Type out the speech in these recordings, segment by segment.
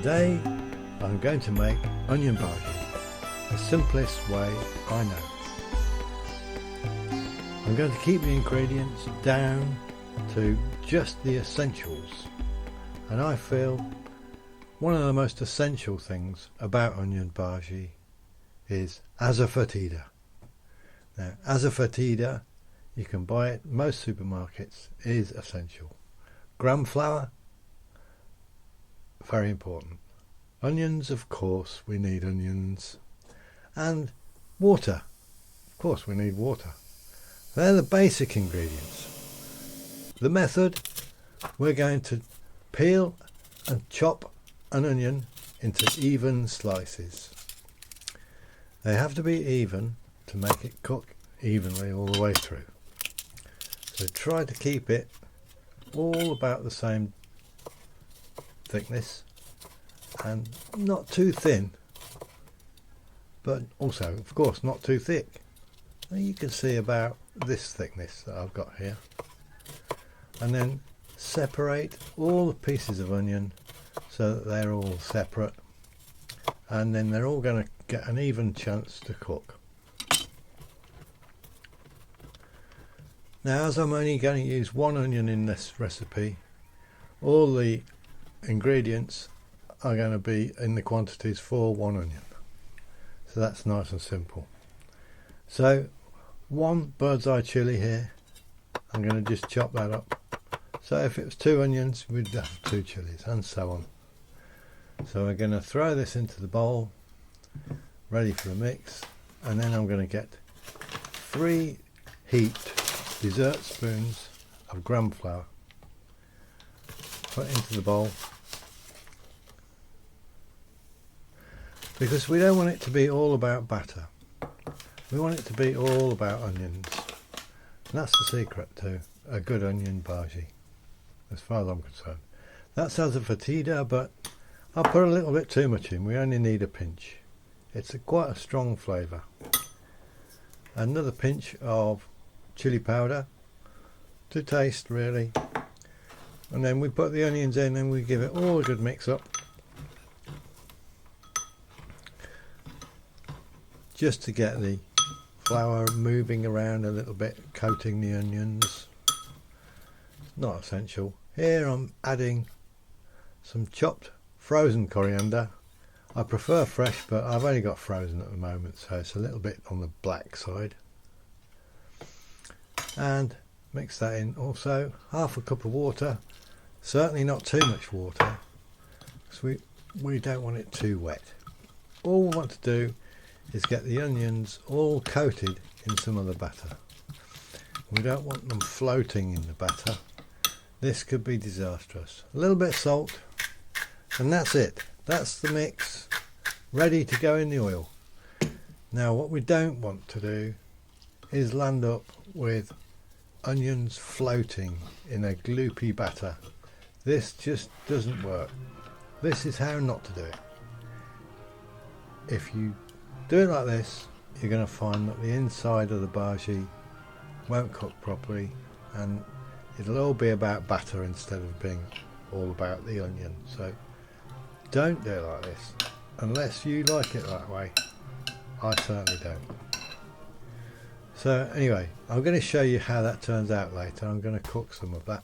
Today I'm going to make onion bhaji, the simplest way I know. I'm going to keep the ingredients down to just the essentials, and I feel one of the most essential things about onion bhaji is asafoetida. Now, asafoetida, you can buy it most supermarkets, is essential. Gram flour, very important. Onions, of course, we need onions. And water, of course we need water. They're the basic ingredients. The method, we're going to peel and chop an onion into even slices. They have to be even to make it cook evenly all the way through. So try to keep it all about the same thickness and not too thin, but also of course not too thick. Now you can see about this thickness that I've got here, and then separate all the pieces of onion so that they're all separate, and then they're all going to get an even chance to cook. Now, as I'm only going to use one onion in this recipe, all the ingredients are going to be in the quantities for one onion. So that's nice and simple. So one bird's eye chilli here, I'm going to just chop that up. So if it was 2 onions, we'd have 2 chilies, and so on. So we're going to throw this into the bowl, ready for a mix, and then I'm going to get 3 heaped dessert spoons of gram flour, put into the bowl, because we don't want it to be all about batter. We want it to be all about onions, and that's the secret to a good onion bhaji, as far as I'm concerned. That's asafoetida, but I'll put a little bit too much in. We only need a pinch. It's quite a strong flavour. Another pinch of chili powder to taste, really, and then we put the onions in and we give it all a good mix up, just to get the flour moving around a little bit, coating the onions. Not essential. Here I'm adding some chopped frozen coriander. I prefer fresh, but I've only got frozen at the moment, so it's a little bit on the black side. And mix that in. Also half a cup of water, certainly not too much water, because we don't want it too wet. All we want to do is get the onions all coated in some of the batter. We don't want them floating in the batter. This could be disastrous. A little bit of salt, and that's it. That's the mix, ready to go in the oil. Now what we don't want to do is land up with onions floating in a gloopy batter. This just doesn't work. This is how not to do it. If you do it like this, you're going to find that the inside of the bhaji won't cook properly, and it'll all be about batter instead of being all about the onion. So don't do it like this unless you like it that way. I certainly don't. So anyway, I'm going to show you how that turns out later. I'm going to cook some of that.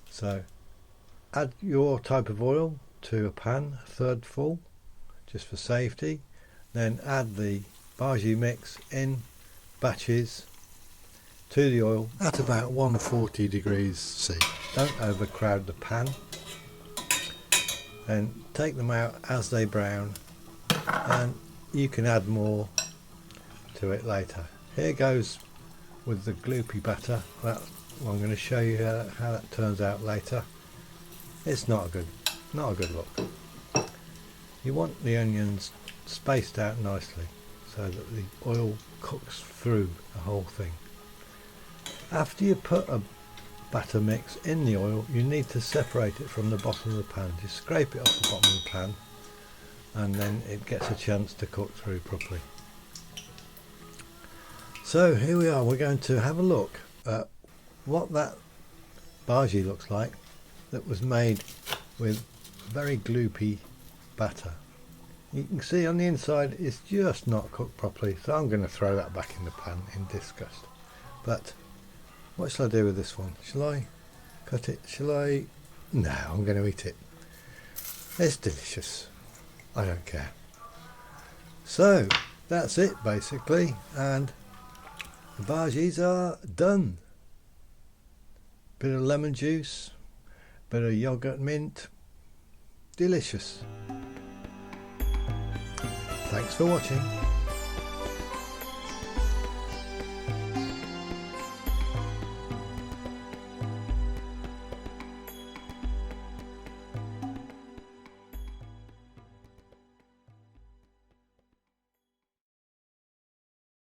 So add your type of oil to a pan, a third full, just for safety. Then add the bhaji mix in batches to the oil at about 140 degrees C. Don't overcrowd the pan. And take them out as they brown, and you can add more to it later. Here goes with the gloopy batter. I'm going to show you how that turns out later. It's not a good look. You want the onions spaced out nicely so that the oil cooks through the whole thing. After you put a batter mix in the oil, you need to separate it from the bottom of the pan. Just scrape it off the bottom of the pan, and then it gets a chance to cook through properly. So here we are. We're going to have a look at what that bhaji looks like that was made with very gloopy batter. You can see on the inside it's just not cooked properly, so I'm going to throw that back in the pan in disgust. But what shall I do with this one? Shall I cut it? Shall I? No, I'm going to eat it. It's delicious. I don't care. So that's it basically, and the bhajis are done. Bit of lemon juice, bit of yogurt mint. Delicious. Thanks for watching.